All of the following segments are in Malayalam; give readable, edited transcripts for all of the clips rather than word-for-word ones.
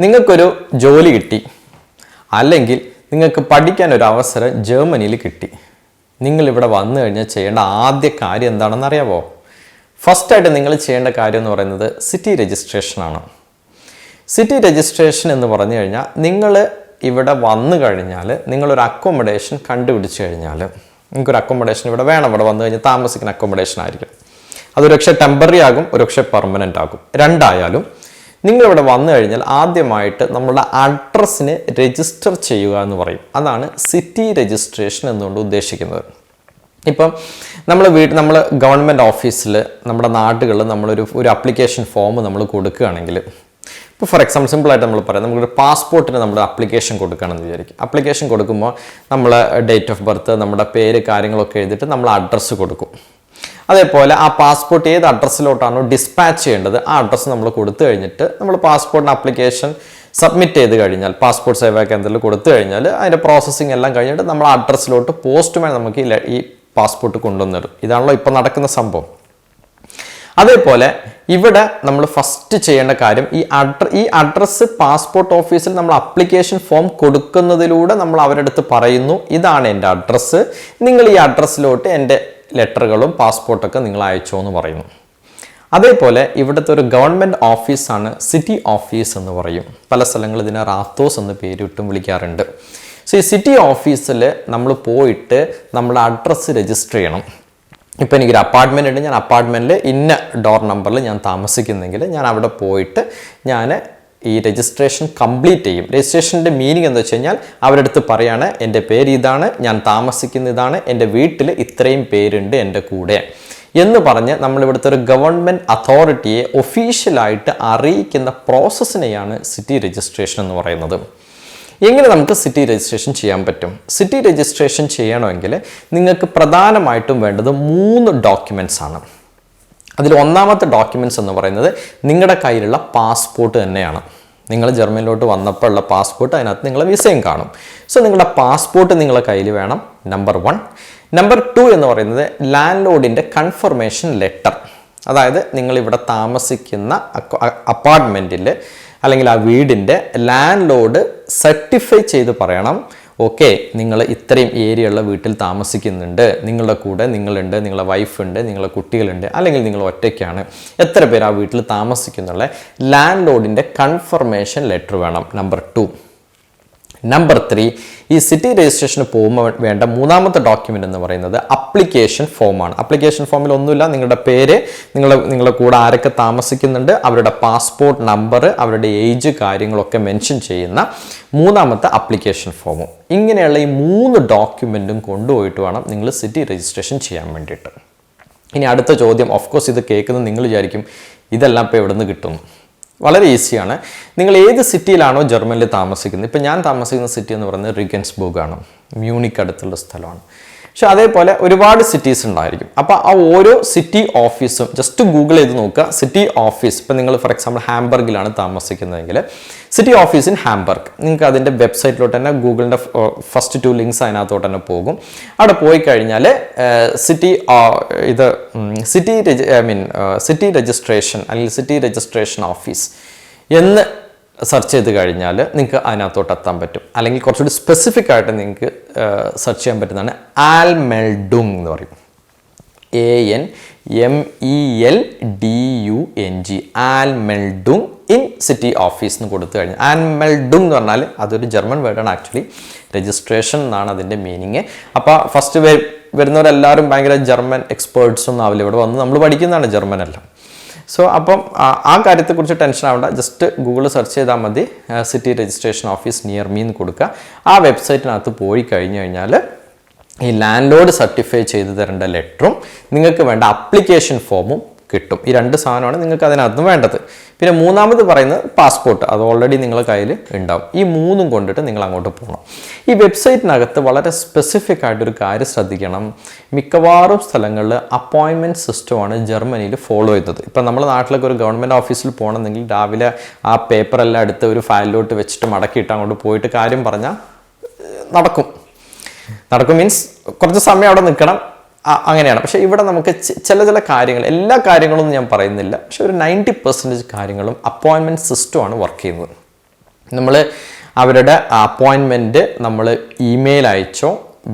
നിങ്ങൾക്കൊരു ജോലി കിട്ടി, അല്ലെങ്കിൽ നിങ്ങൾക്ക് പഠിക്കാൻ ഒരു അവസരം ജർമ്മനിയിൽ കിട്ടി. നിങ്ങളിവിടെ വന്നു കഴിഞ്ഞാൽ ചെയ്യേണ്ട ആദ്യ കാര്യം എന്താണെന്ന് അറിയാമോ? ഫസ്റ്റായിട്ട് നിങ്ങൾ ചെയ്യേണ്ട കാര്യം എന്ന് പറയുന്നത് സിറ്റി രജിസ്ട്രേഷനാണ്. സിറ്റി രജിസ്ട്രേഷൻ എന്ന് പറഞ്ഞു കഴിഞ്ഞാൽ നിങ്ങൾ ഇവിടെ വന്നു കഴിഞ്ഞാൽ നിങ്ങളൊരു അക്കോമഡേഷൻ കണ്ടുപിടിച്ച് കഴിഞ്ഞാൽ നിങ്ങൾക്കൊരു അക്കോമഡേഷൻ ഇവിടെ വേണം. ഇവിടെ വന്നു കഴിഞ്ഞാൽ താമസിക്കുന്ന അക്കോമഡേഷൻ ആയിരിക്കും. അതൊരു പക്ഷേ ടെമ്പററി ആകും, ഒരു പക്ഷേ പെർമനൻ്റ് ആകും. രണ്ടായാലും നിങ്ങളിവിടെ വന്നു കഴിഞ്ഞാൽ ആദ്യമായിട്ട് നമ്മുടെ അഡ്രസ്സിന് രജിസ്റ്റർ ചെയ്യുക എന്ന് പറയും. അതാണ് സിറ്റി രജിസ്ട്രേഷൻ എന്നുകൊണ്ട് ഉദ്ദേശിക്കുന്നത്. ഇപ്പം നമ്മൾ ഗവൺമെൻറ് ഓഫീസിൽ നമ്മുടെ നാടുകളിൽ നമ്മളൊരു അപ്ലിക്കേഷൻ ഫോം നമ്മൾ കൊടുക്കുകയാണെങ്കിൽ, ഇപ്പോൾ ഫോർ എക്സാമ്പിൾ സിമ്പിളായിട്ട് നമ്മൾ പറയാം, നമുക്കൊരു പാസ്പോർട്ടിന് നമ്മൾ അപ്ലിക്കേഷൻ കൊടുക്കുകയാണെന്ന് വിചാരിക്കും. അപ്ലിക്കേഷൻ കൊടുക്കുമ്പോൾ നമ്മൾ ഡേറ്റ് ഓഫ് ബർത്ത്, നമ്മുടെ പേര്, കാര്യങ്ങളൊക്കെ എഴുതിയിട്ട് നമ്മൾ അഡ്രസ്സ് കൊടുക്കും. അതേപോലെ ആ പാസ്പോർട്ട് ഏത് അഡ്രസ്സിലോട്ടാണോ ഡിസ്പാച്ച് ചെയ്യേണ്ടത് ആ അഡ്രസ്സ് നമ്മൾ കൊടുത്തു കഴിഞ്ഞിട്ട് നമ്മൾ പാസ്പോർട്ടിന് അപ്ലിക്കേഷൻ സബ്മിറ്റ് ചെയ്ത് കഴിഞ്ഞാൽ, പാസ്പോർട്ട് സേവാ കേന്ദ്രത്തിൽ കൊടുത്തു കഴിഞ്ഞാൽ അതിൻ്റെ പ്രോസസ്സിങ് എല്ലാം കഴിഞ്ഞിട്ട് നമ്മൾ അഡ്രസ്സിലോട്ട് പോസ്റ്റ്മാൻ നമുക്ക് ഈ പാസ്പോർട്ട് കൊണ്ടുവന്നിടും. ഇതാണല്ലോ ഇപ്പോൾ നടക്കുന്ന സംഭവം. അതേപോലെ ഇവിടെ നമ്മൾ ഫസ്റ്റ് ചെയ്യേണ്ട കാര്യം ഈ അഡ്രസ്സ് പാസ്പോർട്ട് ഓഫീസിൽ നമ്മൾ അപ്ലിക്കേഷൻ ഫോം കൊടുക്കുന്നതിലൂടെ നമ്മൾ അവരുടെ അടുത്ത് പറയുന്നു, ഇതാണ് എൻ്റെ അഡ്രസ്സ്, നിങ്ങൾ ഈ അഡ്രസ്സിലോട്ട് എൻ്റെ ലെറ്ററുകളും പാസ്പോർട്ടൊക്കെ നിങ്ങൾ അയച്ചോ എന്ന് പറയുന്നു. അതേപോലെ ഇവിടുത്തെ ഒരു ഗവൺമെൻറ് ഓഫീസാണ് സിറ്റി ഓഫീസ് എന്ന് പറയും. പല സ്ഥലങ്ങളിൽ ഇതിനെ റാത്തോസ് എന്ന് പേരിട്ടും വിളിക്കാറുണ്ട്. സോ ഈ സിറ്റി ഓഫീസിൽ നമ്മൾ പോയിട്ട് നമ്മുടെ അഡ്രസ്സ് രജിസ്റ്റർ ചെയ്യണം. ഇപ്പോൾ എനിക്കൊരു അപ്പാർട്ട്മെൻ്റ് ഉണ്ട്, ഞാൻ അപ്പാർട്ട്മെൻറ്റിൽ ഇന്ന ഡോർ നമ്പറിൽ ഞാൻ താമസിക്കുന്നെങ്കിൽ ഞാൻ അവിടെ പോയിട്ട് ഞാൻ ഈ രജിസ്ട്രേഷൻ കംപ്ലീറ്റ് ചെയ്യും. രജിസ്ട്രേഷൻ്റെ മീനിങ് എന്താ വെച്ച് കഴിഞ്ഞാൽ അവരുടെ അടുത്ത് പറയാണ്, എൻ്റെ പേര് ഇതാണ്, ഞാൻ താമസിക്കുന്ന ഇതാണ്, എൻ്റെ വീട്ടിൽ ഇത്രയും പേരുണ്ട് എൻ്റെ കൂടെ എന്ന് പറഞ്ഞ് നമ്മളിവിടുത്തെ ഒരു ഗവൺമെൻറ് അതോറിറ്റിയെ ഒഫീഷ്യലായിട്ട് അറിയിക്കുന്ന പ്രോസസ്സിനെയാണ് സിറ്റി രജിസ്ട്രേഷൻ എന്ന് പറയുന്നത്. എങ്ങനെ നമുക്ക് സിറ്റി രജിസ്ട്രേഷൻ ചെയ്യാൻ പറ്റും? സിറ്റി രജിസ്ട്രേഷൻ ചെയ്യണമെങ്കിൽ നിങ്ങൾക്ക് പ്രധാനമായിട്ടും വേണ്ടത് 3 ഡോക്യുമെൻറ്റ്സ് ആണ്. അതിൽ ഒന്നാമത്തെ ഡോക്യുമെൻറ്റ്സ് എന്ന് പറയുന്നത് നിങ്ങളുടെ കയ്യിലുള്ള പാസ്പോർട്ട് തന്നെയാണ്. നിങ്ങൾ ജർമ്മനിലോട്ട് വന്നപ്പോൾ ഉള്ള പാസ്പോർട്ട്, അതിനകത്ത് നിങ്ങളെ വിസയും കാണും. സോ നിങ്ങളുടെ പാസ്പോർട്ട് നിങ്ങളുടെ കയ്യിൽ വേണം, നമ്പർ 1. നമ്പർ 2 എന്ന് പറയുന്നത് ലാൻഡ് ലോഡിൻ്റെ കൺഫർമേഷൻ ലെറ്റർ. അതായത് നിങ്ങളിവിടെ താമസിക്കുന്ന അപ്പാർട്ട്മെൻറ്റിൽ അല്ലെങ്കിൽ ആ വീടിൻ്റെ ലാൻഡ് ലോഡ് സർട്ടിഫൈ ചെയ്ത് പറയണം, ഓക്കെ നിങ്ങൾ ഇത്രയും ഏരിയയുള്ള വീട്ടിൽ താമസിക്കുന്നുണ്ട്, നിങ്ങളുടെ കൂടെ നിങ്ങളുണ്ട്, നിങ്ങളുടെ വൈഫുണ്ട്, നിങ്ങളുടെ കുട്ടികളുണ്ട്, അല്ലെങ്കിൽ നിങ്ങൾ ഒറ്റയ്ക്കാണ്, എത്ര പേര് ആ വീട്ടിൽ താമസിക്കുന്നുള്ള ലാൻഡ് ലോഡിൻ്റെ കൺഫർമേഷൻ ലെറ്റർ വേണം, നമ്പർ 2. നമ്പർ 3, ഈ സിറ്റി രജിസ്ട്രേഷന് പോകുമ്പോൾ വേണ്ട മൂന്നാമത്തെ ഡോക്യുമെൻ്റ് എന്ന് പറയുന്നത് അപ്ലിക്കേഷൻ ഫോമാണ്. അപ്ലിക്കേഷൻ ഫോമിൽ ഒന്നുമില്ല, നിങ്ങളുടെ പേര്, നിങ്ങളുടെ കൂടെ ആരൊക്കെ താമസിക്കുന്നുണ്ട്, അവരുടെ പാസ്പോർട്ട് നമ്പർ, അവരുടെ ഏജ്, കാര്യങ്ങളൊക്കെ മെൻഷൻ ചെയ്യുന്ന മൂന്നാമത്തെ അപ്ലിക്കേഷൻ ഫോമും. ഇങ്ങനെയുള്ള ഈ 3 ഡോക്യുമെൻറ്റും കൊണ്ടുപോയിട്ട് വേണം നിങ്ങൾ സിറ്റി രജിസ്ട്രേഷൻ ചെയ്യാൻ വേണ്ടിയിട്ട്. ഇനി അടുത്ത ചോദ്യം, ഓഫ് കോഴ്സ് ഇത് കേൾക്കുന്നത് നിങ്ങൾ വിചാരിക്കും ഇതെല്ലാം ഇപ്പോൾ എവിടെ നിന്ന് കിട്ടും? വളരെ ഈസിയാണ്. നിങ്ങൾ ഏത് സിറ്റിയിലാണോ ജർമ്മനിൽ താമസിക്കുന്നത്, ഇപ്പോൾ ഞാൻ താമസിക്കുന്ന സിറ്റി എന്ന് പറയുന്നത് റിഗൻസ്ബർഗ് ആണ്, മ്യൂണിക്ക് അടുത്തുള്ള സ്ഥലമാണ്. പക്ഷെ അതേപോലെ ഒരുപാട് സിറ്റീസ് ഉണ്ടായിരിക്കും. അപ്പോൾ ആ ഓരോ സിറ്റി ഓഫീസും ജസ്റ്റ് ഗൂഗിൾ ചെയ്ത് നോക്കുക, സിറ്റി ഓഫീസ്. ഇപ്പോൾ നിങ്ങൾ ഫോർ എക്സാമ്പിൾ ഹാംബർഗിലാണ് താമസിക്കുന്നതെങ്കിൽ സിറ്റി ഓഫീസ് ഇൻ ഹാംബർഗ്, നിങ്ങൾക്ക് അതിൻ്റെ വെബ്സൈറ്റിലോട്ട് തന്നെ ഗൂഗിളിൻ്റെ ഫസ്റ്റ് 2 ലിങ്ക്സ് അതിനകത്തോട്ട് തന്നെ പോകും. അവിടെ പോയി കഴിഞ്ഞാൽ സിറ്റി രജിസ്ട്രേഷൻ അല്ലെങ്കിൽ സിറ്റി രജിസ്ട്രേഷൻ ഓഫീസ് എന്ന് സെർച്ച് ചെയ്ത് കഴിഞ്ഞാൽ നിങ്ങൾക്ക് അതിനകത്തോട്ട് എത്താൻ പറ്റും. അല്ലെങ്കിൽ കുറച്ചുകൂടി സ്പെസിഫിക് ആയിട്ട് നിങ്ങൾക്ക് സെർച്ച് ചെയ്യാൻ പറ്റുന്നതാണ് ആൽമെൽഡുങ് എന്ന് പറയും, ANMELDUNG, ആൽമെൽഡുങ് ഇൻ സിറ്റി ഓഫീസ് എന്ന് കൊടുത്തു കഴിഞ്ഞാൽ, ആൽമെൽഡുങ് എന്ന് പറഞ്ഞാൽ അതൊരു ജർമ്മൻ വേർഡാണ്. ആക്ച്വലി രജിസ്ട്രേഷൻ എന്നാണ് അതിൻ്റെ മീനിങ്. അപ്പോൾ ഫസ്റ്റ് വരുന്നവരെല്ലാവരും ഭയങ്കര ജർമ്മൻ എക്സ്പേർട്സ് ഒന്നും ആവില്ല, ഇവിടെ വന്ന് നമ്മൾ പഠിക്കുന്നതാണ് ജർമ്മൻ എല്ലാം. സോ അപ്പം ആ കാര്യത്തെക്കുറിച്ച് ടെൻഷൻ ആവേണ്ട, ജസ്റ്റ് ഗൂഗിൾ സെർച്ച് ചെയ്താൽ മതി, city registration office near me എന്ന് കൊടുക്കുക. ആ വെബ്സൈറ്റിനകത്ത് പോയി കഴിഞ്ഞ് കഴിഞ്ഞാൽ ഈ ലാൻഡ് ലോഡ് സർട്ടിഫൈ ചെയ്ത് തരേണ്ട ലെറ്ററും നിങ്ങൾക്ക് വേണ്ട അപ്ലിക്കേഷൻ ഫോമും കിട്ടും. ഈ 2 സാധനമാണ് നിങ്ങൾക്ക് അതിനകത്ത് വേണ്ടത്. പിന്നെ മൂന്നാമത് പറയുന്നത് പാസ്പോർട്ട്, അത് ഓൾറെഡി നിങ്ങളുടെ കയ്യിൽ ഉണ്ടാവും. ഈ 3ഉം കൊണ്ടിട്ട് നിങ്ങൾ അങ്ങോട്ട് പോകണം. ഈ വെബ്സൈറ്റിനകത്ത് വളരെ സ്പെസിഫിക് ആയിട്ടൊരു കാര്യം ശ്രദ്ധിക്കണം, മിക്കവാറും സ്ഥലങ്ങളിൽ അപ്പോയിൻമെൻറ്റ് സിസ്റ്റമാണ് ജർമ്മനിയിൽ ഫോളോ ചെയ്തത്. ഇപ്പം നമ്മുടെ നാട്ടിലൊക്കെ ഒരു ഗവൺമെൻറ് ഓഫീസിൽ പോകണമെന്നെങ്കിൽ രാവിലെ ആ പേപ്പറെല്ലാം എടുത്ത് ഒരു ഫയലിലോട്ട് വെച്ചിട്ട് മടക്കിയിട്ട് അങ്ങോട്ട് പോയിട്ട് കാര്യം പറഞ്ഞാൽ നടക്കും മീൻസ് കുറച്ച് സമയം അവിടെ നിൽക്കണം, അങ്ങനെയാണ്. പക്ഷേ ഇവിടെ നമുക്ക് ചില കാര്യങ്ങൾ, എല്ലാ കാര്യങ്ങളൊന്നും ഞാൻ പറയുന്നില്ല, പക്ഷെ ഒരു 90% കാര്യങ്ങളും അപ്പോയിൻമെൻറ്റ് സിസ്റ്റമാണ് വർക്ക് ചെയ്യുന്നത്. നമ്മൾ അവരുടെ അപ്പോയിൻമെൻറ്റ് നമ്മൾ ഇമെയിൽ അയച്ചോ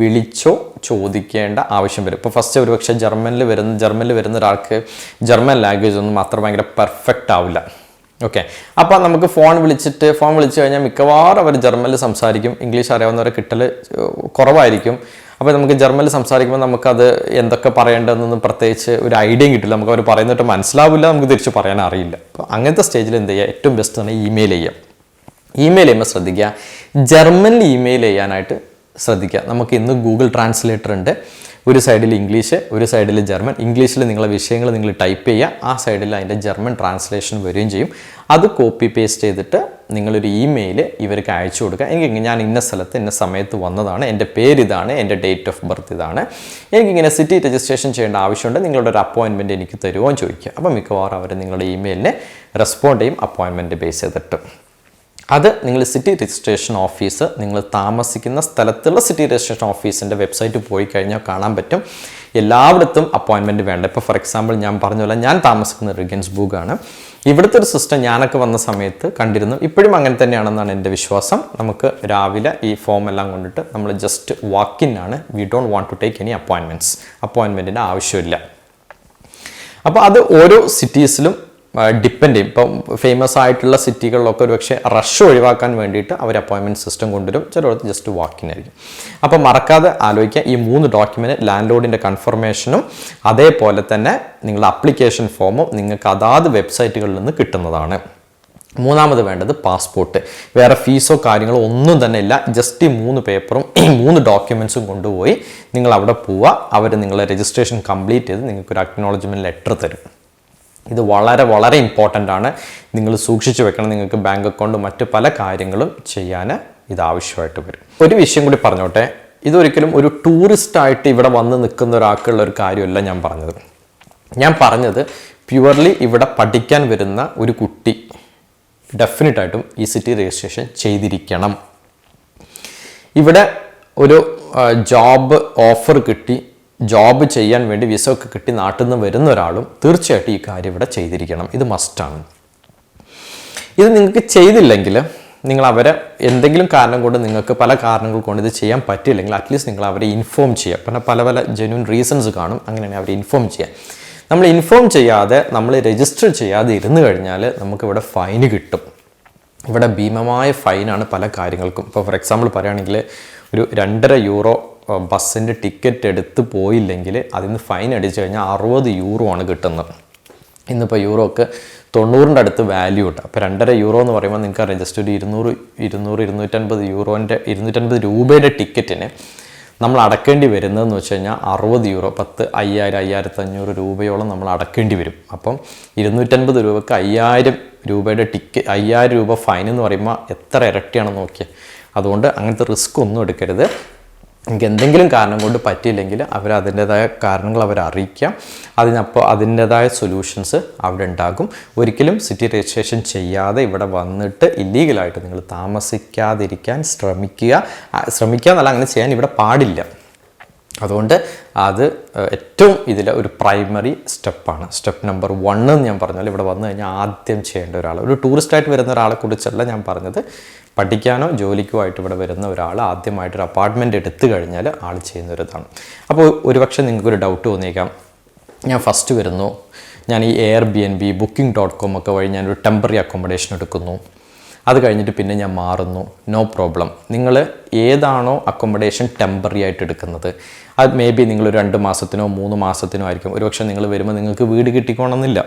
വിളിച്ചോ ചോദിക്കേണ്ട ആവശ്യം വരും. ഇപ്പോൾ ഫസ്റ്റ് ഒരുപക്ഷെ ജർമ്മനിൽ വരുന്ന ഒരാൾക്ക് ജർമ്മൻ ലാംഗ്വേജ് ഒന്നും അത്ര ഭയങ്കര പെർഫെക്റ്റ് ആവില്ല. ഓക്കെ, അപ്പോൾ നമുക്ക് ഫോൺ വിളിച്ച് കഴിഞ്ഞാൽ മിക്കവാറും അവർ ജർമ്മനിൽ സംസാരിക്കും. ഇംഗ്ലീഷ് അറിയാവുന്നവരെ കിട്ടൽ കുറവായിരിക്കും. അപ്പോൾ നമുക്ക് ജർമ്മനിൽ സംസാരിക്കുമ്പോൾ നമുക്കത് എന്തൊക്കെ പറയേണ്ടതെന്നൊന്നും പ്രത്യേകിച്ച് ഒരു ഐഡിയയും കിട്ടില്ല. നമുക്ക് അവർ പറയുന്നിട്ട് മനസ്സിലാവില്ല, നമുക്ക് തിരിച്ച് പറയാൻ അറിയില്ല. അപ്പോൾ അങ്ങനത്തെ സ്റ്റേജിൽ എന്ത് ചെയ്യുക, ഏറ്റവും ബെസ്റ്റ് തന്നെ ഇമെയിൽ ചെയ്യുക. ഇമെയിൽ ചെയ്യുമ്പോൾ ശ്രദ്ധിക്കുക, ജർമ്മനിൽ ഇമെയിൽ ചെയ്യാനായിട്ട് ശ്രദ്ധിക്കുക. നമുക്ക് ഇന്ന് ഗൂഗിൾ ട്രാൻസ്ലേറ്റർ ഉണ്ട്. ഒരു സൈഡിൽ ഇംഗ്ലീഷ്, ഒരു സൈഡിൽ ജർമ്മൻ. ഇംഗ്ലീഷിൽ നിങ്ങളെ വിഷയങ്ങൾ നിങ്ങൾ ടൈപ്പ് ചെയ്യുക, ആ സൈഡിൽ അതിൻ്റെ ജർമ്മൻ ട്രാൻസ്ലേഷൻ വരികയും ചെയ്യും. അത് കോപ്പി പേസ്റ്റ് ചെയ്തിട്ട് നിങ്ങളൊരു ഇമെയിൽ ഇവർക്ക് അയച്ചു കൊടുക്കുക. എനിക്ക് ഞാൻ ഇന്ന സ്ഥലത്ത് ഇന്ന സമയത്ത് വന്നതാണ്, എൻ്റെ പേര് ഇതാണ്, എൻ്റെ ഡേറ്റ് ഓഫ് ബർത്ത് ഇതാണ്, എനിക്കിങ്ങനെ സിറ്റി രജിസ്ട്രേഷൻ ചെയ്യേണ്ട ആവശ്യമുണ്ട്, നിങ്ങളുടെ ഒരു അപ്പോയിൻമെൻറ്റ് എനിക്ക് തരുമോ എന്ന് ചോദിക്കുക. അപ്പോൾ മിക്കവാറും അവർ നിങ്ങളുടെ ഇമെയിലിനെ റെസ്പോണ്ട് ചെയ്യും അപ്പോയിൻമെൻറ്റ് ബേസ് ചെയ്തിട്ട്. അത് നിങ്ങൾ സിറ്റി രജിസ്ട്രേഷൻ ഓഫീസ്, നിങ്ങൾ താമസിക്കുന്ന സ്ഥലത്തുള്ള സിറ്റി രജിസ്ട്രേഷൻ ഓഫീസിൻ്റെ വെബ്സൈറ്റ് പോയി കഴിഞ്ഞാൽ കാണാൻ പറ്റും. എല്ലായിടത്തും അപ്പോയിൻമെൻറ്റ് വേണ്ട. ഇപ്പോൾ ഫോർ എക്സാമ്പിൾ ഞാൻ പറഞ്ഞ പോലെ ഞാൻ താമസിക്കുന്ന റിഗൻസ്ബൂഗാണ്. ഇവിടുത്തെ ഒരു സിസ്റ്റം ഞാനൊക്കെ വന്ന സമയത്ത് കണ്ടിരുന്നു, ഇപ്പോഴും അങ്ങനെ തന്നെയാണെന്നാണ് എൻ്റെ വിശ്വാസം. നമുക്ക് രാവിലെ ഈ ഫോം എല്ലാം കൊണ്ടിട്ട് നമ്മൾ ജസ്റ്റ് വാക്കിൻ ആണ്. We don't want to take any അപ്പോയിൻമെൻറ്റിൻ്റെ ആവശ്യമില്ല. അപ്പോൾ അത് ഓരോ സിറ്റീസിലും ഡിപ്പെൻഡ് ചെയ്യും. ഇപ്പം ഫേമസ് ആയിട്ടുള്ള സിറ്റികളിലൊക്കെ ഒരു പക്ഷേ റഷ് ഒഴിവാക്കാൻ വേണ്ടിയിട്ട് അവർ അപ്പോയിൻമെൻറ്റ് സിസ്റ്റം കൊണ്ടുവരും, ചിലടത്ത് ജസ്റ്റ് വാക്കിനായിരിക്കും. അപ്പം മറക്കാതെ ആലോചിക്കുക, ഈ 3 ഡോക്യുമെൻറ്റ്, ലാൻഡ് ലോഡിൻ്റെ കൺഫർമേഷനും അതേപോലെ തന്നെ നിങ്ങളുടെ അപ്ലിക്കേഷൻ ഫോമും നിങ്ങൾക്ക് അതാത് വെബ്സൈറ്റുകളിൽ നിന്ന് കിട്ടുന്നതാണ്. മൂന്നാമത് വേണ്ടത് പാസ്പോർട്ട്. വേറെ ഫീസോ കാര്യങ്ങളോ ഒന്നും തന്നെ ഇല്ല. ജസ്റ്റ് ഈ 3 പേപ്പറും ഈ 3 ഡോക്യുമെൻറ്റ്സും കൊണ്ടുപോയി നിങ്ങൾ അവിടെ പോവുക. അവർ നിങ്ങളെ രജിസ്ട്രേഷൻ കംപ്ലീറ്റ് ചെയ്ത് നിങ്ങൾക്കൊരു അക്നോളജ്മെൻറ്റ് ലെറ്റർ തരും. ഇത് വളരെ വളരെ ഇമ്പോർട്ടൻ്റ് ആണ്, നിങ്ങൾ സൂക്ഷിച്ചു വെക്കണം. നിങ്ങൾക്ക് ബാങ്ക് അക്കൗണ്ട് മറ്റ് പല കാര്യങ്ങളും ചെയ്യാൻ ഇത് ആവശ്യമായിട്ട് വരും. ഒരു വിഷയം കൂടി പറഞ്ഞോട്ടെ, ഇതൊരിക്കലും ഒരു ടൂറിസ്റ്റായിട്ട് ഇവിടെ വന്ന് നിൽക്കുന്ന ഒരാൾക്കുള്ള ഒരു കാര്യമല്ല ഞാൻ പറഞ്ഞത് പ്യുവർലി ഇവിടെ പഠിക്കാൻ വരുന്ന ഒരു കുട്ടി ഡെഫിനറ്റായിട്ടും ഈ സിറ്റി രജിസ്ട്രേഷൻ ചെയ്തിരിക്കണം. ഇവിടെ ഒരു ജോബ് ഓഫർ കിട്ടി, ജോബ് ചെയ്യാൻ വേണ്ടി വിസ ഒക്കെ കിട്ടി നാട്ടിൽ നിന്ന് വരുന്ന ഒരാളും തീർച്ചയായിട്ടും ഈ കാര്യം ഇവിടെ ചെയ്തിരിക്കണം. ഇത് മസ്റ്റാണ്. ഇത് നിങ്ങൾക്ക് ചെയ്തില്ലെങ്കിൽ നിങ്ങൾ അവരെ എന്തെങ്കിലും കാരണം കൊണ്ട്, നിങ്ങൾക്ക് പല കാരണങ്ങൾ കൊണ്ട് ഇത് ചെയ്യാൻ പറ്റില്ലെങ്കിൽ അറ്റ്ലീസ്റ്റ് നിങ്ങൾ അവരെ ഇൻഫോം ചെയ്യുക. പിന്നെ പല ജെന്യൂൻ റീസൺസ് കാണും, അങ്ങനെയാണ് അവരെ ഇൻഫോം ചെയ്യുക. നമ്മൾ ഇൻഫോം ചെയ്യാതെ, നമ്മൾ രജിസ്റ്റർ ചെയ്യാതെ ഇരുന്ന് കഴിഞ്ഞാൽ നമുക്കിവിടെ ഫൈന് കിട്ടും. ഇവിടെ ഭീമമായ ഫൈനാണ് പല കാര്യങ്ങൾക്കും. ഇപ്പോൾ ഫോർ എക്സാമ്പിൾ പറയുകയാണെങ്കിൽ ഒരു 2.5 യൂറോ ബസ്സിൻ്റെ ടിക്കറ്റ് എടുത്ത് പോയില്ലെങ്കിൽ അതിന് ഫൈൻ അടിച്ചു കഴിഞ്ഞാൽ 60 യൂറോ ആണ് കിട്ടുന്നത്. ഇന്നിപ്പോൾ യൂറോക്ക് 90ൻ്റെ അടുത്ത് വാല്യൂ ഉണ്ട്. അപ്പോൾ 2.5 യൂറോ എന്ന് പറയുമ്പോൾ നിങ്ങൾക്ക് അറിയാം, ജസ്റ്റ് ഒരു 250 രൂപയുടെ ടിക്കറ്റിന് നമ്മൾ അടക്കേണ്ടി വരുന്നതെന്ന് വെച്ച് കഴിഞ്ഞാൽ 60 യൂറോ, 5,500 രൂപയോളം നമ്മൾ അടക്കേണ്ടി വരും. അപ്പം 250 രൂപക്ക് 5,000 രൂപയുടെ 5,000 രൂപ ഫൈൻ എന്ന് പറയുമ്പോൾ എത്ര ഇരട്ടിയാണെന്ന് നോക്കിയാൽ. അതുകൊണ്ട് അങ്ങനത്തെ റിസ്ക് ഒന്നും എടുക്കരുത്. എനിക്ക് എന്തെങ്കിലും കാരണം കൊണ്ട് പറ്റിയില്ലെങ്കിൽ അതിൻ്റെതായ കാരണങ്ങൾ അറിയിക്കാം. അതിൻ്റെതായ സൊല്യൂഷൻസ് അവിടെ ഉണ്ടാകും. ഒരിക്കലും സിറ്റി രജിസ്ട്രേഷൻ ചെയ്യാതെ ഇവിടെ വന്നിട്ട് ഇല്ലീഗലായിട്ട് നിങ്ങൾ താമസിക്കാതിരിക്കാൻ ശ്രമിക്കുക എന്നല്ല, അങ്ങനെ ചെയ്യാൻ ഇവിടെ പാടില്ല. അതുകൊണ്ട് അത് ഏറ്റവും ഇതിലെ ഒരു പ്രൈമറി സ്റ്റെപ്പാണ്. സ്റ്റെപ്പ് നമ്പർ 1 എന്ന് ഞാൻ പറഞ്ഞാൽ ഇവിടെ വന്നു കഴിഞ്ഞാൽ ആദ്യം ചെയ്യേണ്ട ഒരു ടൂറിസ്റ്റായിട്ട് വരുന്ന ഒരാളെ കുറിച്ചല്ല ഞാൻ പറഞ്ഞത്, പഠിക്കാനോ ജോലിക്കോ ആയിട്ട് ഇവിടെ വരുന്ന ഒരാൾ ആദ്യമായിട്ടൊരു അപ്പാർട്ട്മെൻറ്റ് എടുത്തു കഴിഞ്ഞാൽ ആൾ ചെയ്യുന്നൊരിതാണ്. അപ്പോൾ ഒരുപക്ഷെ നിങ്ങൾക്കൊരു ഡൗട്ട് തോന്നിയേക്കാം, ഞാൻ ഫസ്റ്റ് വരുന്നു, ഞാൻ ഈ Airbnb, Booking.com ഒക്കെ വഴി ഞാനൊരു ടെമ്പററി അക്കോമഡേഷൻ എടുക്കുന്നു, അത് കഴിഞ്ഞിട്ട് പിന്നെ ഞാൻ മാറുന്നു. No problem. നിങ്ങൾ ഏതാണോ അക്കോമഡേഷൻ ടെമ്പററി ആയിട്ട് എടുക്കുന്നത്, അത് മേ ബി നിങ്ങൾ 2 മാസത്തിനോ 3 മാസത്തിനോ ആയിരിക്കും. ഒരുപക്ഷെ നിങ്ങൾ വരുമ്പോൾ നിങ്ങൾക്ക് വീട് കിട്ടിക്കോണമെന്നില്ല.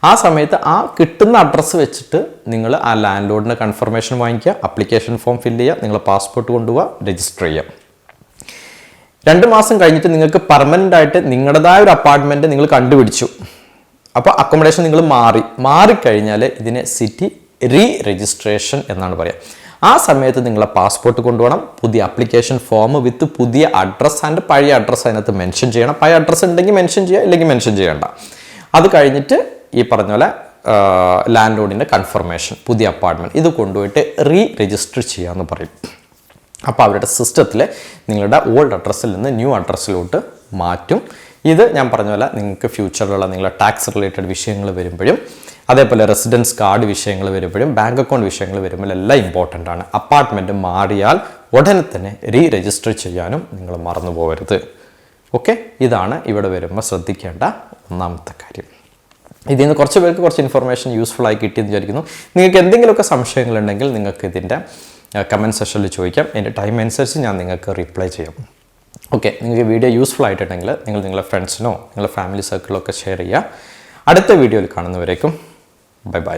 ആ സമയത്ത് ആ കിട്ടുന്ന അഡ്രസ്സ് വെച്ചിട്ട് നിങ്ങൾ ആ ലാൻഡ് ലോഡിൻ്റെ കൺഫർമേഷൻ വാങ്ങിക്കുക, അപ്ലിക്കേഷൻ ഫോം ഫില്ല് ചെയ്യുക, നിങ്ങളെ പാസ്പോർട്ട് കൊണ്ടുപോവുക, രജിസ്റ്റർ ചെയ്യുക. 2 മാസം കഴിഞ്ഞിട്ട് നിങ്ങൾക്ക് പെർമനൻ്റ് ആയിട്ട് നിങ്ങളുടേതായ ഒരു അപ്പാർട്ട്മെൻറ്റ് നിങ്ങൾ കണ്ടുപിടിച്ചു. അപ്പോൾ അക്കോമഡേഷൻ നിങ്ങൾ മാറിക്കഴിഞ്ഞാൽ ഇതിനെ സിറ്റി രജിസ്ട്രേഷൻ എന്നാണ് പറയുക. ആ സമയത്ത് നിങ്ങളെ പാസ്പോർട്ട് കൊണ്ടുപോകണം, പുതിയ അപ്ലിക്കേഷൻ ഫോം വിത്ത് പുതിയ അഡ്രസ്സ് ആൻഡ് പഴയ അഡ്രസ്സ് അതിനകത്ത് മെൻഷൻ ചെയ്യണം. പഴയ അഡ്രസ്സ് ഉണ്ടെങ്കിൽ മെൻഷൻ ചെയ്യുക, ഇല്ലെങ്കിൽ മെൻഷൻ ചെയ്യേണ്ട. അത് കഴിഞ്ഞിട്ട് ഈ പറഞ്ഞ പോലെ ലാൻഡ് ലോഡിൻ്റെ കൺഫർമേഷൻ, പുതിയ അപ്പാർട്ട്മെൻറ്റ്, ഇത് കൊണ്ടുപോയിട്ട് രജിസ്റ്റർ ചെയ്യാമെന്ന് പറയും. അപ്പോൾ അവരുടെ സിസ്റ്റത്തിൽ നിങ്ങളുടെ ഓൾഡ് അഡ്രസ്സിൽ നിന്ന് ന്യൂ അഡ്രസ്സിലോട്ട് മാറ്റും. ഇത് ഞാൻ പറഞ്ഞ പോലെ നിങ്ങൾക്ക് ഫ്യൂച്ചറിലുള്ള നിങ്ങളുടെ ടാക്സ് റിലേറ്റഡ് വിഷയങ്ങൾ വരുമ്പോഴും അതേപോലെ റെസിഡൻസ് കാർഡ് വിഷയങ്ങൾ വരുമ്പോഴും ബാങ്ക് അക്കൗണ്ട് വിഷയങ്ങൾ വരുമ്പോഴും എല്ലാം ഇമ്പോർട്ടൻ്റ് ആണ്. അപ്പാർട്ട്മെൻറ്റ് മാറിയാൽ ഉടനെ തന്നെ രജിസ്റ്റർ ചെയ്യാനും നിങ്ങൾ മറന്നു പോകരുത്. ഓക്കെ, ഇതാണ് ഇവിടെ വരുമ്പോൾ ശ്രദ്ധിക്കേണ്ട ഒന്നാമത്തെ കാര്യം. ഇതിൽ നിന്ന് കുറച്ച് പേർക്ക് കുറച്ച് ഇൻഫർമേഷൻ യൂസ്ഫുൾ ആയി കിട്ടിയെന്ന് വിചാരിക്കുന്നു. നിങ്ങൾക്ക് എന്തെങ്കിലുമൊക്കെ സംശയങ്ങളുണ്ടെങ്കിൽ നിങ്ങൾക്ക് ഇതിൻ്റെ കമൻറ്റ് സെക്ഷനിൽ ചോദിക്കാം. എൻ്റെ ടൈം അനുസരിച്ച് ഞാൻ നിങ്ങൾക്ക് റിപ്ലൈ ചെയ്യാം. ഓക്കെ, നിങ്ങൾക്ക് വീഡിയോ യൂസ്ഫുൾ ആയിട്ടുണ്ടെങ്കിൽ നിങ്ങൾ നിങ്ങളുടെ ഫ്രണ്ട്സിനോ നിങ്ങളുടെ ഫാമിലി സർക്കിളിലോ ഒക്കെ ഷെയർ ചെയ്യുക. അടുത്ത വീഡിയോയിൽ കാണുന്നവരേക്കും ബൈ ബൈ.